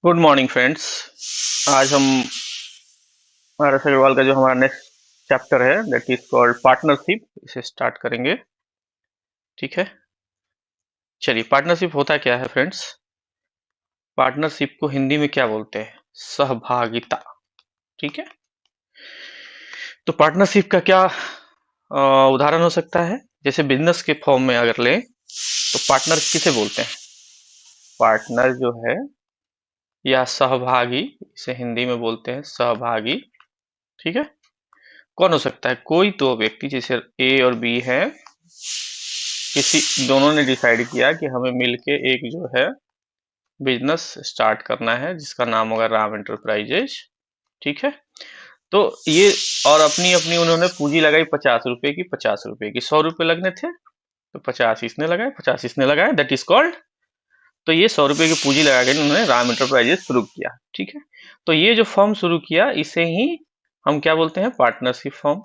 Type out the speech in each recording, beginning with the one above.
Good morning friends. आज हम RS. Agarwal का जो हमारा नेक्स्ट चैप्टर है दैट इज कॉल्ड पार्टनरशिप, इसे स्टार्ट करेंगे। ठीक है, चलिए। पार्टनरशिप होता क्या है फ्रेंड्स? पार्टनरशिप को हिंदी में क्या बोलते हैं? सहभागिता। ठीक है, तो पार्टनरशिप का क्या उदाहरण हो सकता है? जैसे बिजनेस के फॉर्म में अगर लें तो पार्टनर किसे बोलते हैं? पार्टनर जो है या सहभागी, इसे हिंदी में बोलते हैं सहभागी। ठीक है, कौन हो सकता है? कोई तो व्यक्ति, जैसे ए और बी है, किसी दोनों ने डिसाइड किया कि हमें मिलके एक जो है बिजनेस स्टार्ट करना है जिसका नाम होगा राम एंटरप्राइजेज। ठीक है, तो ये और अपनी अपनी उन्होंने पूंजी लगाई 50 रुपए की, 50 रुपए की। 100 रुपए लगने थे तो 50 इसने लगाए, 50 इसने लगाए, दैट इज कॉल्ड। तो ये 100 रुपए की पूंजी लगा के उन्होंने राम एंटरप्राइजेज शुरू किया। ठीक है, तो ये जो फॉर्म शुरू किया इसे ही हम क्या बोलते हैं? Partnership form.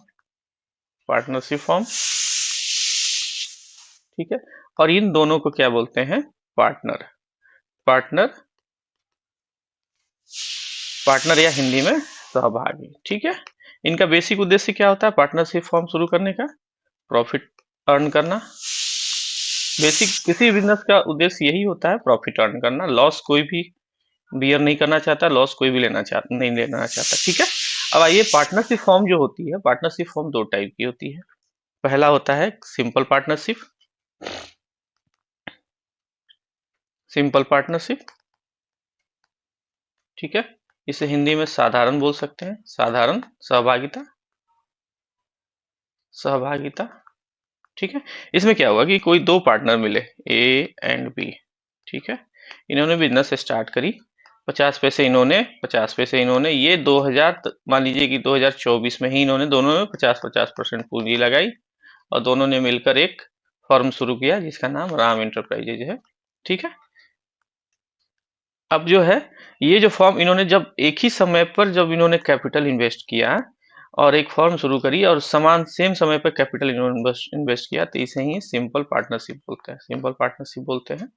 Partnership form. ठीक है, और इन दोनों को क्या बोलते हैं? पार्टनर। पार्टनर, पार्टनर या हिंदी में सहभागी। ठीक है, इनका बेसिक उद्देश्य क्या होता है पार्टनरशिप फॉर्म शुरू करने का? प्रॉफिट अर्न करना। बेसिक किसी बिजनेस का उद्देश्य यही होता है, प्रॉफिट अर्न करना। लॉस कोई भी बियर नहीं करना चाहता, लॉस कोई भी नहीं लेना चाहता। ठीक है, अब आइए, पार्टनरशिप फॉर्म जो होती है, पार्टनरशिप फॉर्म दो टाइप की होती है। पहला होता है सिंपल पार्टनरशिप। सिंपल पार्टनरशिप, ठीक है, इसे हिंदी में साधारण बोल सकते हैं। साधारण सहभागिता। सहभागिता, ठीक है। इसमें क्या हुआ कि कोई दो पार्टनर मिले, ए एंड बी। ठीक है, इन्होंने बिजनेस स्टार्ट करी। 50 पैसे इन्होंने, 50 पैसे इन्होंने। ये 2000, मान लीजिए कि 2024 में ही इन्होंने दोनों ने 50-50% पूंजी लगाई और दोनों ने मिलकर एक फर्म शुरू किया जिसका नाम राम इंटरप्राइजेज है। ठीक है, अब जो है ये जो फर्म इन्होंने जब एक ही समय पर जब इन्होंने कैपिटल इन्वेस्ट किया और एक फर्म शुरू करी और समान सेम समय पर कैपिटल इन्होंने इन्वेस्ट किया, तो इसे ही सिंपल पार्टनरशिप बोलते हैं। सिंपल पार्टनरशिप बोलते हैं।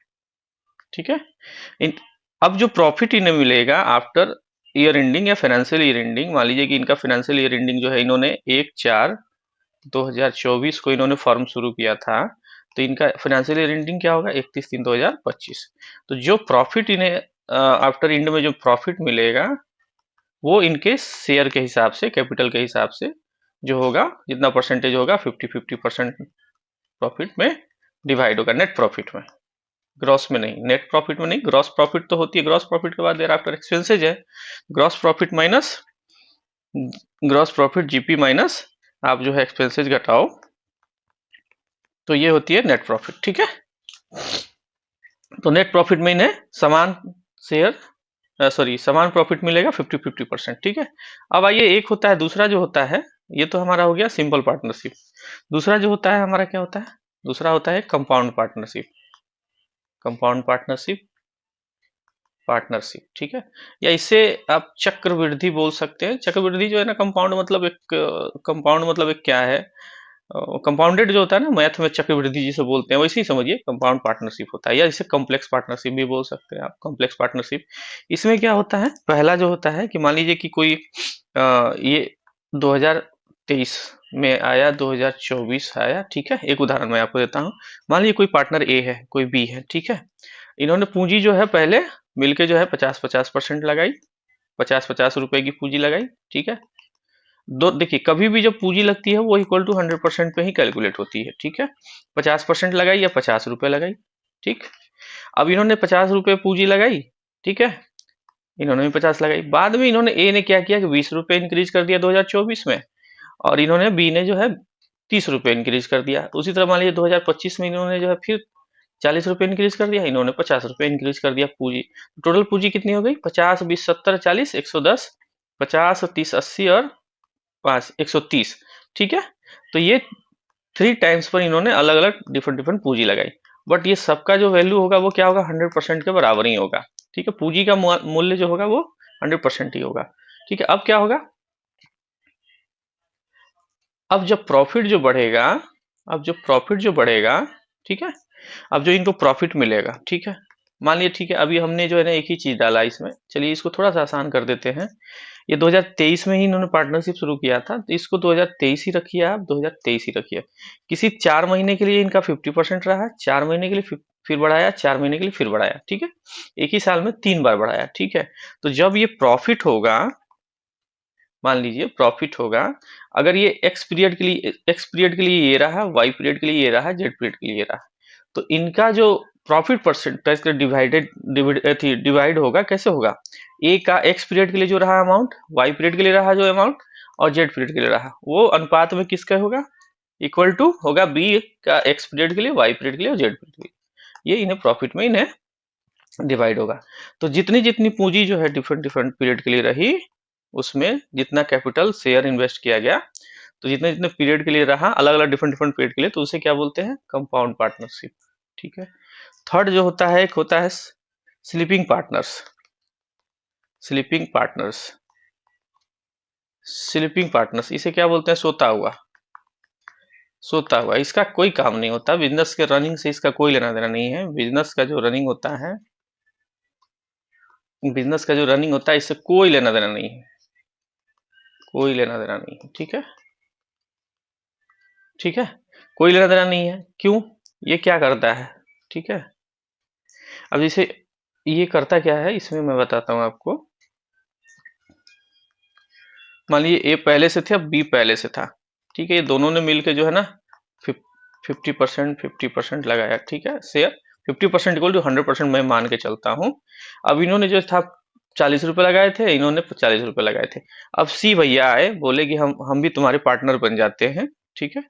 ठीक है, इन अब जो प्रॉफिट इन्हें मिलेगा आफ्टर ईयर एंडिंग या फाइनेंशियल ईयर एंडिंग, मान लीजिए कि इनका फाइनेंशियल ईयर एंडिंग जो है, इन्होंने 1/4/2024 को इन्होंने फर्म शुरू किया था, तो इनका फाइनेंशियल ईयर एंडिंग क्या होगा? 31/3/2025। तो जो प्रॉफिट इन्हें आफ्टर एंड में जो प्रॉफिट मिलेगा वो इनके शेयर के हिसाब से, कैपिटल के हिसाब से जो होगा, जितना परसेंटेज होगा, 50-50% प्रॉफिट में डिवाइड होगा, नेट प्रॉफिट में। ग्रॉस में नहीं, नेट प्रॉफिट में नहीं। ग्रॉस प्रॉफिट तो होती है, ग्रॉस प्रॉफिट के बाद देर आफ्टर एक्सपेंसेज है। Gross profit minus, gross profit GP minus आप जो है एक्सपेंसेज घटाओ, तो ये होती है नेट प्रॉफिट। ठीक है, तो नेट प्रॉफिट में इन्हें समान शेयर, सॉरी, समान प्रॉफिट मिलेगा 50-50%। ठीक है, अब आइए, एक होता है, दूसरा जो होता है, ये तो हमारा हो गया सिंपल पार्टनरशिप। दूसरा जो होता है हमारा क्या होता है? दूसरा होता है compound partnership. Compound partnership, partnership, ठीक है, या इसे आप चक्रवृद्धि बोल सकते हैं। चक्रवृद्धि जो है ना, कंपाउंड मतलब एक, कंपाउंड मतलब एक क्या है, कंपाउंडेड जो होता है ना, मैथ में चक्रवृद्धि जिसे बोलते हैं, वैसे ही समझिए कंपाउंड पार्टनरशिप होता है, या इसे कॉम्प्लेक्स पार्टनरशिप भी बोल सकते हैं आप। कॉम्प्लेक्स पार्टनरशिप, इसमें क्या होता है? पहला जो होता है कि मान लीजिए कि कोई ये 2023 में आया, 2024 आया। ठीक है, एक उदाहरण मैं आपको देता हूँ। मान लीजिए कोई पार्टनर ए है, कोई बी है। ठीक है, इन्होंने पूंजी जो है पहले मिलके जो है 50-50% लगाई, 50-50 रुपए की पूंजी लगाई। ठीक है, दो, देखिए, कभी भी जब पूंजी लगती है वो इक्वल टू 100% पे ही कैलकुलेट होती है। ठीक है, 50% लगाई या 50 रुपए लगाई। ठीक, अब इन्होंने 50 रुपए पूंजी लगाई। ठीक है, इन्होंने भी 50 लगाई। बाद में इन्होंने ए ने क्या किया कि 20 रुपए इंक्रीज कर दिया 2024 में, और इन्होंने बी ने जो है 30 रुपए इंक्रीज कर दिया। उसी तरह मान लीजिए 2025 में इन्होंने जो है फिर 40 रुपए इंक्रीज कर दिया, इन्होंने 50 रुपए इंक्रीज कर दिया पूंजी। टोटल पूंजी कितनी हो गई? 50, 20, 70, 40, 110, 50, 30, 80 और 130। ठीक है, तो ये 3 टाइम्स पर इन्होंने अलग अलग डिफरेंट डिफरेंट पूंजी लगाई, बट ये सबका जो वैल्यू होगा वो क्या होगा? 100% के बराबर ही होगा। ठीक है, पूंजी का मूल्य जो होगा वो 100% ही होगा। ठीक है, अब क्या होगा? अब जब प्रॉफिट जो बढ़ेगा, अब जो प्रॉफिट जो बढ़ेगा, ठीक है, अब जो इनको प्रॉफिट मिलेगा, ठीक है, मान लिया ठीक है, अभी हमने जो है ना एक ही चीज डाला इसमें, चलिए इसको थोड़ा सा आसान कर देते हैं। ये 2023 में ही इन्होंने पार्टनरशिप शुरू किया था, तो इसको 2023 ही रखिए, आप 2023 ही रखिए। किसी 4 महीने के लिए इनका 50% रहा, 4 महीने के लिए फिर बढ़ाया, 4 महीने के लिए फिर बढ़ाया, ठीक है। एक ही साल में 3 बार बढ़ाया, ठीक है। तो जब ये प्रॉफिट होगा, मान लीजिए प्रॉफिट होगा, अगर ये एक्स पीरियड के लिए ये रहा, वाई पीरियड के लिए ये रहा, जेड पीरियड के लिए ये रहा, तो इनका जो प्रॉफिट परसेंटेज का डिवाइड होगा, कैसे होगा? ए का एक्स पीरियड के लिए जो रहा अमाउंट, वाई पीरियड के लिए रहा जो अमाउंट, और जेड पीरियड के लिए रहा, वो अनुपात में किसका होगा? इक्वल टू होगा बी का एक्स पीरियड के लिए, वाई पीरियड के लिए और जेड पीरियड के लिए। ये इन्हें प्रॉफिट में इन्हें डिवाइड होगा। तो जितनी जितनी पूंजी जो है डिफरेंट डिफरेंट पीरियड के लिए रही, उसमें जितना कैपिटल शेयर इन्वेस्ट किया गया, तो जितने जितने पीरियड के लिए रहा, अलग अलग डिफरेंट डिफरेंट पीरियड के लिए, तो उसे क्या बोलते हैं? कंपाउंड पार्टनरशिप, ठीक है। थर्ड जो होता है, एक होता है sleeping partners. Sleeping partners, sleeping partners, इसे क्या बोलते हैं? सोता हुआ। सोता हुआ, इसका कोई काम नहीं होता बिजनेस के रनिंग से, इसका कोई लेना देना नहीं है। बिजनेस का जो रनिंग होता है, बिजनेस का जो रनिंग होता है, इससे कोई लेना देना नहीं है, कोई लेना देना नहीं है, ठीक है। ठीक है, कोई लेना देना नहीं है। क्यों? ये क्या करता है, ठीक है। अब जैसे ये करता क्या है, इसमें मैं बताता हूं आपको। मान लीजिए ए पहले से थे, अब बी पहले से था, ठीक है। ये दोनों ने मिलकर जो है ना 50% लगाया, ठीक है। शेयर 50% इक्वल टू 100% मैं मान के चलता हूँ। अब इन्होंने जो था 40 रुपए लगाए थे, इन्होंने 40 रुपए लगाए थे। अब सी भैया आए, बोले कि हम भी तुम्हारे पार्टनर बन जाते हैं, ठीक है।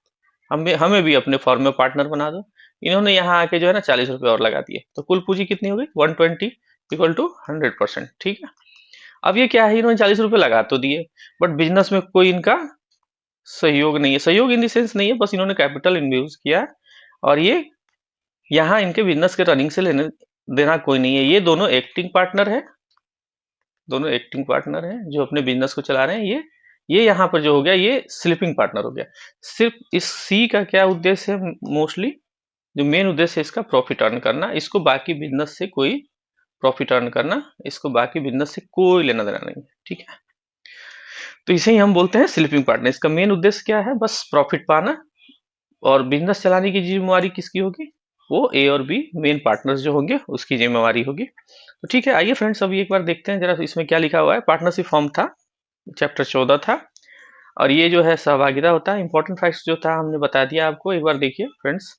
हमें भी अपने फॉर्म में पार्टनर बना दो। इन्होंने यहाँ आके जो है ना 40 रुपए और लगा दिए, तो कुल पूंजी कितनी हो गई? 120 इक्वल टू 100%, ठीक है। अब ये क्या है, इन्होंने 40 रुपए लगा तो दिए, बट बिजनेस में कोई इनका सहयोग नहीं है। सहयोग इन द सेंस नहीं है, बस इन्होंने कैपिटल इन्व्यूज किया, और ये यहाँ इनके बिजनेस के रनिंग से लेने देना कोई नहीं है। ये दोनों एक्टिंग पार्टनर है, दोनों एक्टिंग पार्टनर हैं जो अपने बिजनेस को चला रहे हैं। ये यहाँ पर जो हो गया, ये स्लीपिंग पार्टनर हो गया। सिर्फ इस सी का क्या उद्देश्य है? मोस्टली जो मेन उद्देश्य है इसका प्रॉफिट अर्न करना, इसको बाकी बिजनेस से कोई प्रॉफिट अर्न करना, इसको बाकी बिजनेस से कोई लेना देना नहीं है, ठीक है। तो इसे ही हम बोलते हैं स्लीपिंग पार्टनर। इसका मेन उद्देश्य क्या है? बस प्रॉफिट पाना, और बिजनेस चलाने की जिम्मेवारी किसकी होगी? वो ए और बी मेन पार्टनर्स जो होंगे उसकी जिम्मेवारी होगी। तो ठीक है, आइए फ्रेंड्स अभी एक बार देखते हैं जरा इसमें क्या लिखा हुआ है। पार्टनरशिप फॉर्म था, चैप्टर 14 था, और ये जो है सहभागिता होता है। इंपॉर्टेंट फैक्ट्स जो था हमने बता दिया आपको, एक बार देखिए फ्रेंड्स।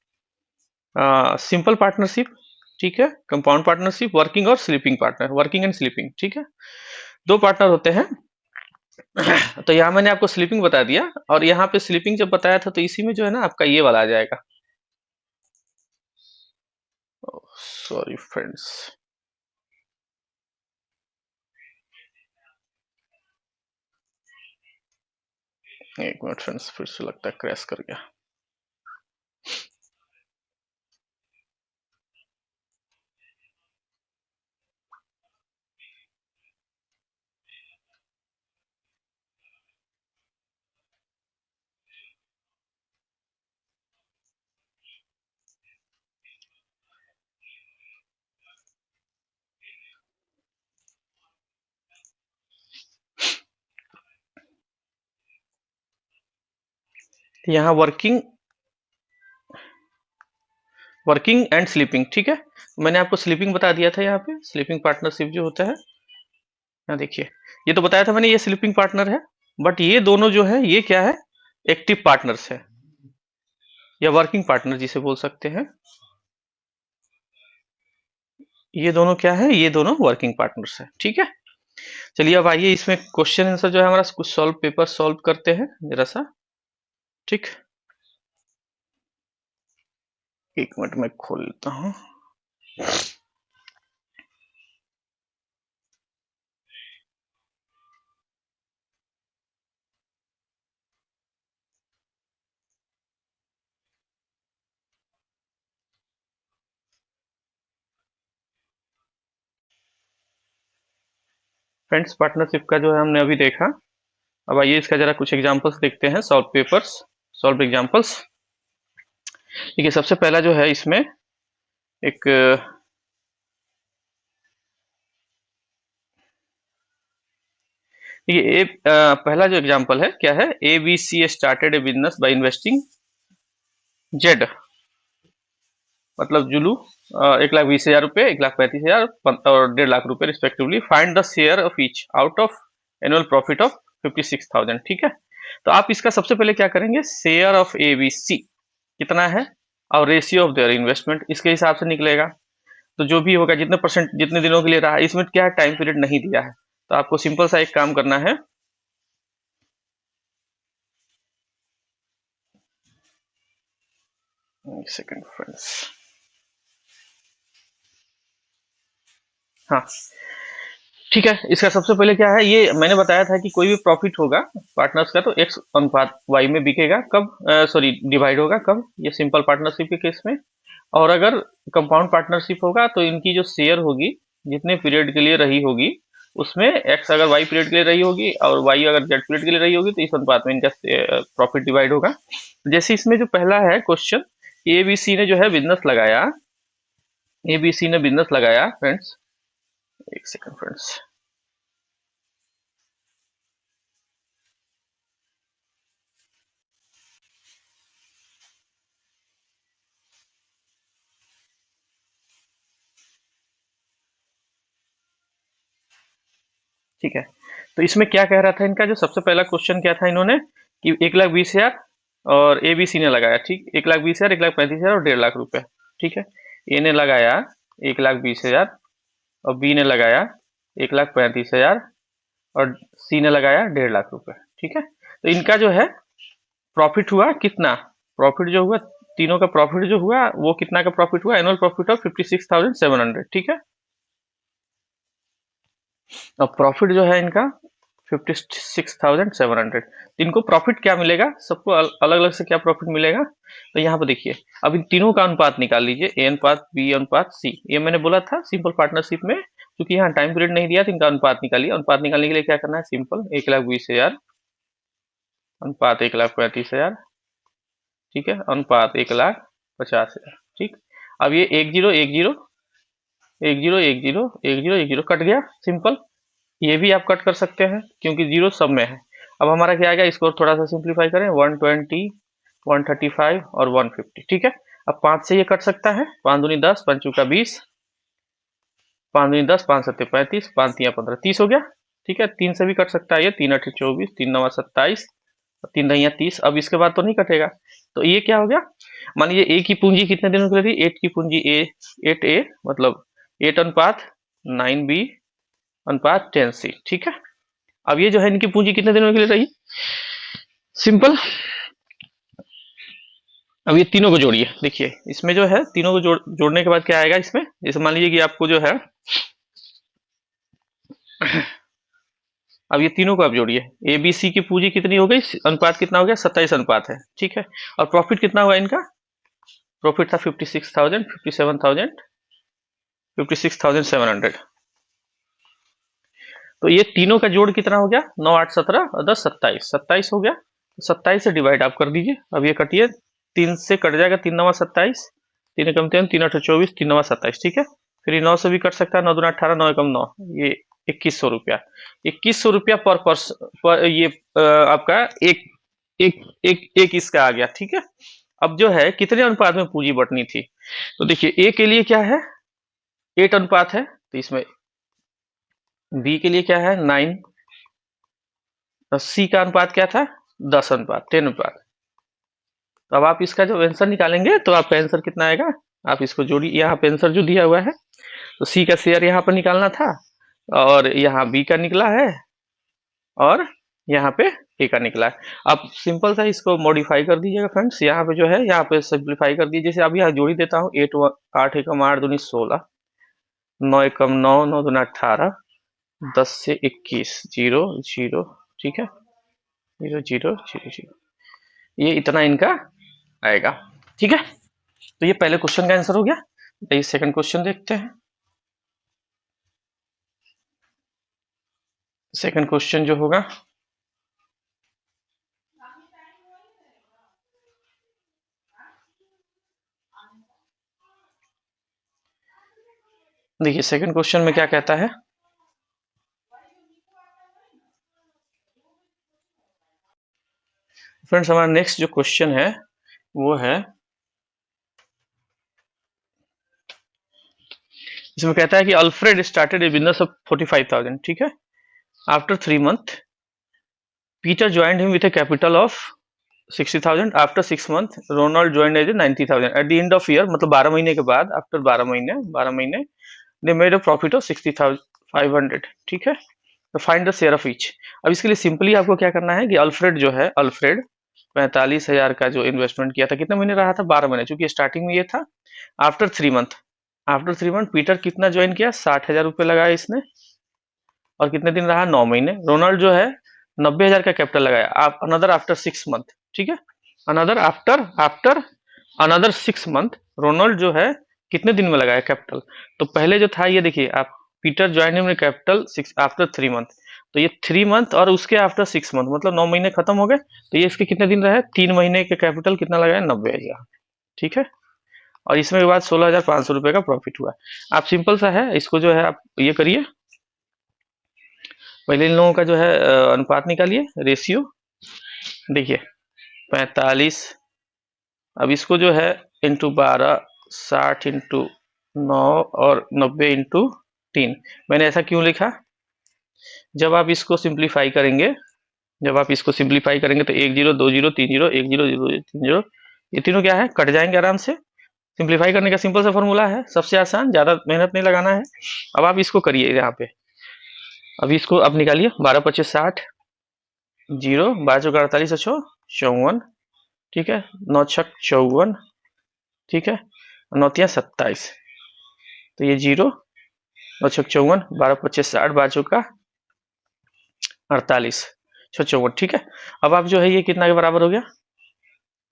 सिंपल पार्टनरशिप, ठीक है, कंपाउंड पार्टनरशिप, वर्किंग और sleeping partner, working and sleeping, ठीक है। दो पार्टनर होते हैं। तो यहाँ मैंने आपको स्लीपिंग बता दिया, और यहाँ पे स्लीपिंग जब बताया था, तो इसी में जो है ना आपका ये वाला आ जाएगा। सॉरी फ्रेंड्स, एक मिनट फ्रेंड्स, फिर से लगता है क्रैश कर गया। यहाँ वर्किंग एंड स्लीपिंग, ठीक है। मैंने आपको स्लीपिंग बता दिया था। यहाँ पे स्लीपिंग पार्टनरशिप जो होता है, यहाँ देखिए, ये तो बताया था मैंने, ये स्लीपिंग पार्टनर है। बट ये दोनों जो है, ये क्या है? एक्टिव पार्टनर्स है, या वर्किंग पार्टनर जिसे बोल सकते हैं। ये दोनों क्या है? ये दोनों वर्किंग पार्टनर्स है, ठीक है। चलिए अब आइए इसमें क्वेश्चन आंसर जो है हमारा कुछ पेपर सॉल्व करते हैं जरा सा, ठीक। एक मिनट में खोल लेता हूँ। फ्रेंड्स, पार्टनरशिप का जो है हमने अभी देखा। अब आइए इसका जरा कुछ एग्जांपल्स देखते हैं, सॉल्व पेपर्स, सॉल्व एग्जांपल्स। देखिए सबसे पहला जो है इसमें एक देखिए पहला जो एग्जांपल है क्या है, A B C started a business by investing Z, मतलब जुलू 1,20,000 रुपए, 1,35,000 और 1.5 लाख रुपए respectively. Find the share of each out of annual profit of 56,000। ठीक है, तो आप इसका सबसे पहले क्या करेंगे, share of A B C कितना है और रेशियो ऑफ देयर इन्वेस्टमेंट इसके हिसाब से निकलेगा। तो जो भी होगा, जितने परसेंट जितने दिनों के लिए रहा, इसमें क्या है टाइम पीरियड नहीं दिया है, तो आपको सिंपल सा एक काम करना है, एक सेकंड फ्रेंड्स। हाँ ठीक है, इसका सबसे पहले क्या है, ये मैंने बताया था कि कोई भी प्रॉफिट होगा पार्टनर्स का तो एक्स अनुपात वाई में बिकेगा कब, सॉरी डिवाइड होगा कब, ये सिंपल पार्टनरशिप के केस में। और अगर कंपाउंड पार्टनरशिप होगा तो इनकी जो शेयर होगी जितने पीरियड के लिए रही होगी उसमें एक्स अगर वाई पीरियड के लिए रही होगी और वाई अगर जेड पीरियड के लिए रही होगी तो इस अनुपात में इनका प्रॉफिट डिवाइड होगा। जैसे इसमें जो पहला है क्वेश्चन, ए बी सी ने जो है बिजनेस लगाया, ए बी सी ने बिजनेस लगाया फ्रेंड्स, एक सेकंड फ्रेंड्स। ठीक है, तो इसमें क्या कह रहा था, इनका जो सबसे पहला क्वेश्चन क्या था, इन्होंने कि 1,20,000 और ए बी सी ने लगाया, ठीक, 1,20,000, 1,35,000 और 1.5 लाख रुपए। ठीक है, ए ने लगाया 1,20,000 और बी ने लगाया 1,35,000 और सी ने लगाया 1.5 लाख रुपए। ठीक है, तो इनका जो है प्रॉफिट हुआ कितना, प्रॉफिट जो हुआ, तीनों का प्रॉफिट जो हुआ वो कितना का प्रॉफिट हुआ, एनुअल प्रॉफिट ऑफ 56,700। ठीक है, अब प्रॉफिट जो है इनका 56,700, इनको प्रॉफिट क्या मिलेगा, सबको अलग अलग से क्या प्रॉफिट मिलेगा, तो यहाँ पे देखिए अब इन तीनों का अनुपात निकाल लीजिए, ए अनुपात बी अनुपात सी। ये मैंने बोला था सिंपल पार्टनरशिप में, क्योंकि यहाँ टाइम पीरियड नहीं दिया तो इनका अनुपात निकालिए। अनुपात निकालने के लिए क्या करना है, सिंपल 1,20,000 अनुपात 1,35,000, ठीक है, अनुपात 1,50,000। ठीक, अब ये 1 0 1 0 1 0 1 0 1 0 1 0 कट गया, सिंपल। ये भी आप कट कर सकते हैं क्योंकि जीरो सब में है। अब हमारा क्या आएगा, इसको थोड़ा सा सिंप्लीफाई करें, 120 135 और 150। ठीक है, अब 5 से ये कट सकता है, 5 दूनी 10, 5 चौका 20, 5 दूनी 10, 5 सत्ते 35, 5 तिया 15, 30 हो गया। ठीक है, 3 से भी कट सकता है, ये 3 8 24, 3 9 27, 3 दहिया 30। अब इसके बाद तो नहीं कटेगा, तो ये क्या हो गया, मान लीजिए ए की पूंजी कितने दिनों के लिए थी, 8 की पूंजी ए, 8 ए मतलब 8 अनुपात 9 बी अनुपात 10 सी। ठीक है, अब ये जो है इनकी पूंजी कितने दिनों के लिए रही, सिंपल। अब ये तीनों को जोड़िए, देखिए इसमें जो है तीनों को जोड़ने के बाद क्या आएगा इसमें, जैसे मान लीजिए कि आपको जो है अब ये तीनों को आप जोड़िए, ए बी सी की पूंजी कितनी हो गई, अनुपात कितना हो गया, 27 अनुपात है। ठीक है, और प्रॉफिट कितना हुआ इनका, प्रॉफिट था 56,000 57,000 56,700। तो ये तीनों का जोड़ कितना हो गया, 9 8 17 और 10 27, 27 हो गया। 27 से डिवाइड आप कर दीजिए, अब ये कटिए, 3 से कट जाएगा, 3 9 27, 3 एकम 3, 3 8 24, 3 9 27। ठीक है, फिर ये 9 से भी कट सकता है, 9 दूना 18, 9 एकम 9, ये 2100 रुपया, 2100 रुपया पर पर्सन पर, ये आपका एक एक एक एक इसका आ गया। ठीक है, अब जो है कितने अनुपात में पूंजी बटनी थी, तो देखिए ए के लिए क्या है, 8 अनुपात है, तो इसमें बी के लिए क्या है 9, और सी का अनुपात क्या था 10 अनुपात 10 अनुपात। तो अब आप इसका जो आंसर निकालेंगे तो आपका आंसर कितना आएगा, आप इसको जोड़िए, यहाँ पे आंसर जो दिया हुआ है, तो सी का शेयर यहाँ पर निकालना था और यहाँ बी का निकला है और यहाँ पे ए का निकला है। आप सिंपल सा इसको मॉडिफाई कर दीजिएगा फ्रेंड्स, यहाँ पे जो है यहाँ पे सिंप्लीफाई कर दीजिए, जैसे अभी यहाँ जोड़ी देता हूँ, 8 एकम 8 दूनी 16, 9 एकम 9, 9 दूना 18, 10 से 21, 0 0। ठीक है, 0 0 0 0, ये इतना इनका आएगा। ठीक है, तो ये पहले क्वेश्चन का आंसर हो गया। तो सेकंड क्वेश्चन देखते हैं। सेकंड क्वेश्चन जो होगा, देखिए सेकंड क्वेश्चन में क्या कहता है, फ्रेंड्स हमारा नेक्स्ट जो क्वेश्चन है वो है, इसमें कहता है कि Alfred started a business of 45,000, ठीक है। After 3 month Peter joined him with a capital of 60,000। After 6 month Ronald joined as a 90,000। At the end of year, मतलब 12 महीने के बाद, आफ्टर 12 महीने they made a profit of 60,500, ठीक है। तो find the share of each. अब इसके लिए सिंपली आपको क्या करना है कि अल्फ्रेड जो है, अल्फ्रेड 45,000 का जो इन्वेस्टमेंट किया था, कितने महीने रहा था? 12 महीने, चूंकि स्टार्टिंग में ये था। आफ्टर 3 मंथ कितना ज्वाइन किया? 60,000 रुपये लगाया इसने। और कितने दिन रहा? 9 महीने। रोनाल्ड जो है 90,000 का कैपिटल लगाया। आप अनदर आफ्टर 6 मंथ, ठीक है, अनदर अनदर 6 मंथ रोनाल्ड जो है कितने दिन में लगाया कैपिटल? तो पहले जो था ये देखिए आप, पीटर ज्वाइन में कैपिटल आफ्टर 3 मंथ, तो ये 3 मंथ और उसके आफ्टर 6 मंथ, मतलब 9 महीने खत्म हो गए। तो ये इसके कितने दिन रहे? 3 महीने के कैपिटल कितना लगाया? 90,000, ठीक है। और इसमें के बाद 16,500 रुपए का प्रॉफिट हुआ। आप सिंपल सा है, इसको जो है आप ये करिए, पहले इन लोगों का जो है अनुपात निकालिए, रेशियो। देखिए 45, अब इसको जो है इंटू 12, 60 इंटू 9 और 90 इंटू 3। मैंने ऐसा क्यों लिखा? जब आप इसको सिंप्लीफाई करेंगे, तो 1 0 2 0 3 0, 1 0 0 3 0, ये तीनों क्या है? कट जाएंगे आराम से। सिंप्लीफाई करने का सिंपल सा फॉर्मूला है, सबसे आसान, ज्यादा मेहनत नहीं लगाना है। अब आप इसको करिए यहाँ पे, अभी इसको आप निकालिए। 12 25 60, 0 12 चौका 48 अच्छो 54, ठीक है, 9 छक 54, ठीक है, 9 तिया 27, तो ये 0 9 छक 54, 12 25 60, 12 चौका 48, 54, ठीक है। अब आप जो है ये कितना के बराबर हो गया?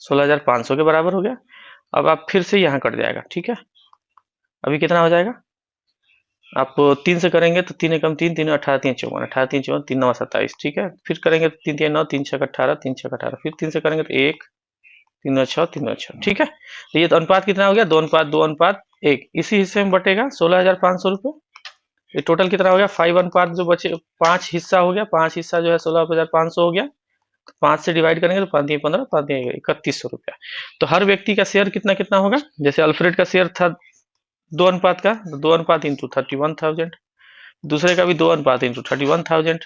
16,500 के बराबर हो गया। अब आप फिर से यहाँ कट जाएगा, ठीक है। अभी कितना हो जाएगा? आप 3 से करेंगे तो 3 एकम 3, 3 18 3 54, 18 3 54, 3 9 27, ठीक है। फिर करेंगे तो 3 3 9, 3 6 18, 3 6 18, फिर 3 से करेंगे तो 1 3 9 6, 3 9 6, ठीक है। तो ये तो अनुपात कितना हो गया? 2:2:1। इसी हिस्से में बटेगा 16,500 रुपये। ये टोटल कितना हो गया? 5 अनुपात जो बचे, 5 हिस्सा हो गया, 5 हिस्सा जो है 16,500 हो गया। 5 से डिवाइड करेंगे तो 5 दिए 15, 5 दिए 3100 रुपया। तो हर व्यक्ति का शेयर कितना कितना होगा? जैसे अल्फ्रेड का शेयर था 2 अनुपात का, तो 2 अनुपात इंटू 31,000। दूसरे का भी 2 अनुपात इंटू 31,000,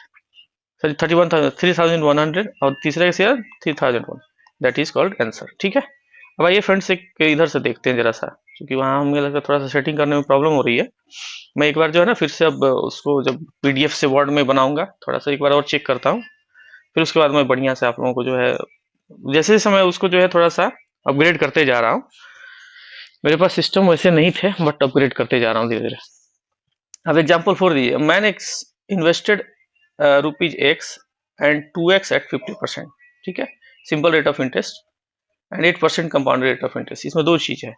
सॉरी 31,000 3,100, और तीसरे का share 3,001। That is called answer, ठीक है। अब आइए फ्रेंड्स एक इधर से देखते हैं जरा सा, क्योंकि वहाँ हमें लगता है थोड़ा सा सेटिंग करने में प्रॉब्लम हो रही है। मैं एक बार जो है ना फिर से अब उसको जब पीडीएफ से वर्ड में बनाऊंगा, थोड़ा सा एक बार और चेक करता हूँ, फिर उसके बाद मैं बढ़िया से आप लोगों को जो है, जैसे जैसे मैं उसको जो है थोड़ा सा अपग्रेड करते जा रहा हूँ। मेरे पास सिस्टम वैसे नहीं थे, बट अपग्रेड करते जा रहा हूँ धीरे धीरे। अब एग्जाम्पल 4 दिए, man X invested rupees X and 2x at 50%, ठीक है, simple rate of interest and 8% compound rate of interest. इसमें दो चीज है,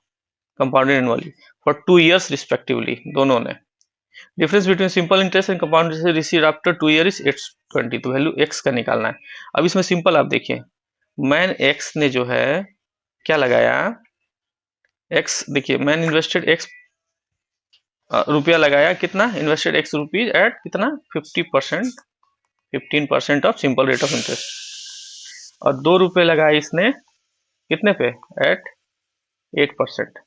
compounded annually for 2 years respectively, दोनों ने। Difference between simple interest and compound interest received after 2 years is 820। तो value x का निकालना है। अब इसमें सिंपल आप देखिए, मैन एक्स ने जो है क्या लगाया, एक्स देखिए, मैन इन्वेस्टेड एक्स रुपया लगाया, कितना इन्वेस्टेड एक्स रुपीज एट कितना 50%, 15% of simple rate of interest, और 2 रुपए लगाए इसने कितने पे? At 8%,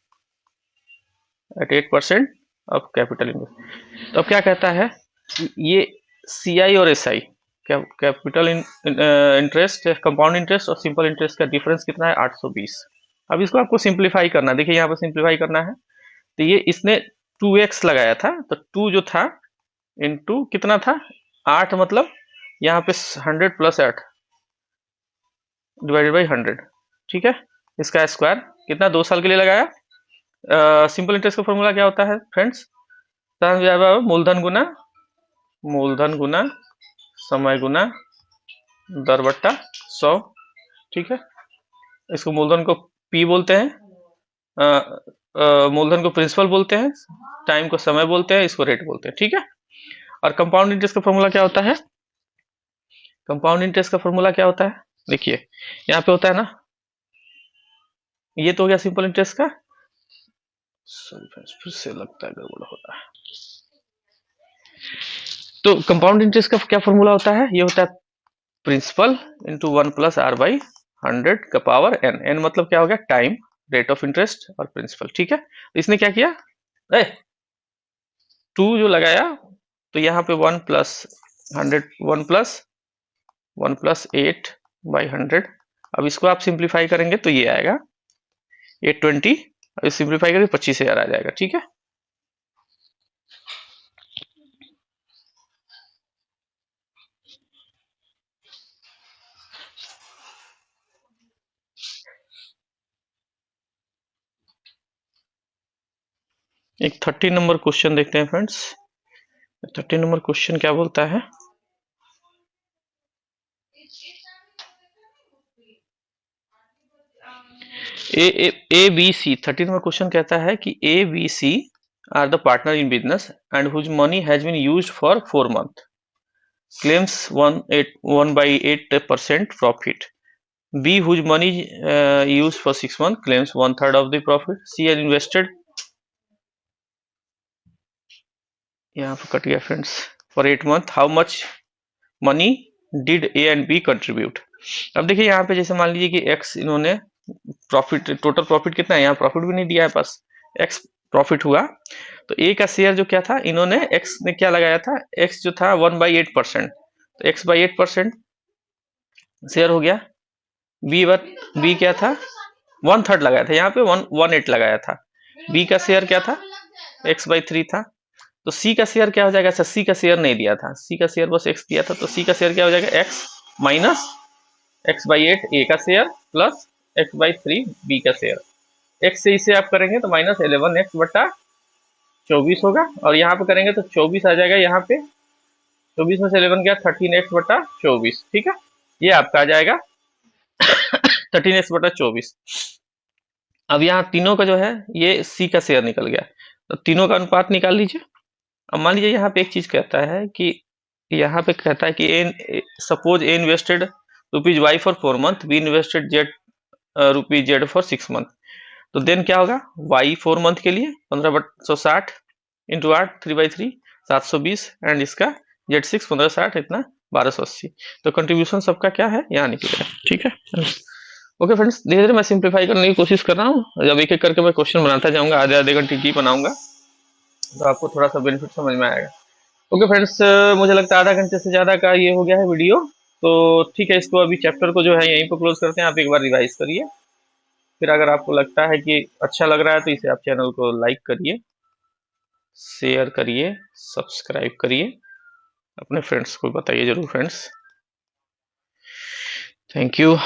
at 8% of capital invest. तो अब क्या कहता है, ये सी आई और S I, capital interest, compound interest और सिंपल इंटरेस्ट का डिफरेंस कितना है? 820। अब इसको आपको सिंप्लीफाई करना, देखिए यहाँ पर सिंप्लीफाई करना है। तो ये इसने 2x लगाया था, तो 2 जो था इंटू कितना था? 8, मतलब यहाँ पे 100 प्लस 8 डिवाइडेड बाई 100, ठीक है। इसका स्क्वायर कितना? 2 साल के लिए लगाया। सिंपल इंटरेस्ट का फॉर्मूला क्या होता है फ्रेंड्स? मूलधन गुना समय गुना दर बट्टा 100, ठीक है। इसको मूलधन को P बोलते हैं, मूलधन को प्रिंसिपल बोलते हैं, टाइम को समय बोलते हैं, इसको रेट बोलते हैं, ठीक है। और कंपाउंड इंटरेस्ट का फॉर्मूला क्या होता है? कंपाउंड इंटरेस्ट का फॉर्मूला क्या होता है? देखिए यहाँ पे होता है ना, ये तो हो गया सिंपल इंटरेस्ट का, सॉरी फ्रेंड्स फिर से लगता है गड़बड़ हो रहा है। तो कंपाउंड इंटरेस्ट का क्या फॉर्मूला होता है? ये होता है principal into 1 plus R by 100 का पावर n, n मतलब क्या हो गया, टाइम, रेट ऑफ इंटरेस्ट और प्रिंसिपल, ठीक है। तो इसने क्या किया, 2 जो लगाया, तो यहाँ पे 1 प्लस 100, 1 प्लस 8/100। अब इसको आप सिंप्लीफाई करेंगे तो ये आएगा 820, अब सिंप्लीफाई करेंगे 25,000 आ जाएगा, ठीक है। एक 30 नंबर क्वेश्चन देखते हैं फ्रेंड्स। 30 नंबर क्वेश्चन क्या बोलता है, A B C, 30 number question कहता है कि A B C are the partner in business and whose money has been used for 4 month, claims 1/8% profit. B whose money used for 6 months claims 1/3 of the profit. C had invested, यहाँ पे cut गया friends, for 8 months. How much money did A and B contribute? अब देखिए यहाँ पे जैसे मान लीजिए कि X इन्होंने प्रॉफिट, टोटल प्रॉफिट कितना है, यहाँ प्रॉफिट भी नहीं दिया है पास, X प्रॉफिट हुआ, तो A का शेयर जो क्या था, इन्होंने X ने क्या लगाया था, X जो था 1/8%, तो X/8% शेयर हो गया। बी क्या था, 1/3 लगाया था, यहाँ पे 1/8 लगाया था। बी का शेयर क्या था, x/3 था। तो सी का शेयर क्या हो जाएगा, अच्छा सी का शेयर नहीं दिया था, सी का शेयर बस x दिया था, तो सी का शेयर क्या हो जाएगा, x माइनस x/8 ए का शेयर प्लस x/3 बी का शेयर। x से इसे आप करेंगे तो -11x/24 होगा, और यहाँ पे करेंगे तो 24 आ जाएगा, यहाँ पे 24 में से 11 गया 13x/24, ठीक है। ये आपका आ जाएगा 13x/24। अब यहाँ तीनों का जो है ये सी का शेयर निकल गया, तो तीनों का अनुपात निकाल लीजिए। अब मान लीजिए यहाँ पे एक चीज कहता है कि, यहाँ पे कहता है कि A, suppose A invested ₹Y for 4 month, B invested Z ₹Z for 6 month, तो देन क्या होगा, y 4 मंथ के लिए 15/160 इंटू 8 3/3 720, एंड इसका Z6 1560 इतना 1280, तो कंट्रीब्यूशन सबका क्या है यहाँ निकलेगा, ठीक है। ओके फ्रेंड्स, धीरे धीरे मैं सिंप्लीफाई करने की कोशिश कर रहा हूँ, जब एक एक करके मैं क्वेश्चन बनाता जाऊंगा, आधे आधे घंटे की बनाऊंगा, तो आपको थोड़ा सा बेनिफिट समझ में आएगा। ओके फ्रेंड्स, मुझे लगता है आधा घंटे से ज़्यादा का ये हो गया है वीडियो, तो ठीक है, इसको अभी चैप्टर को जो है यहीं पर क्लोज करते हैं। आप एक बार रिवाइज करिए, फिर अगर आपको लगता है कि अच्छा लग रहा है तो इसे आप चैनल को लाइक करिए, शेयर करिए, सब्सक्राइब करिए, अपने फ्रेंड्स को बताइए जरूर फ्रेंड्स। Thank you.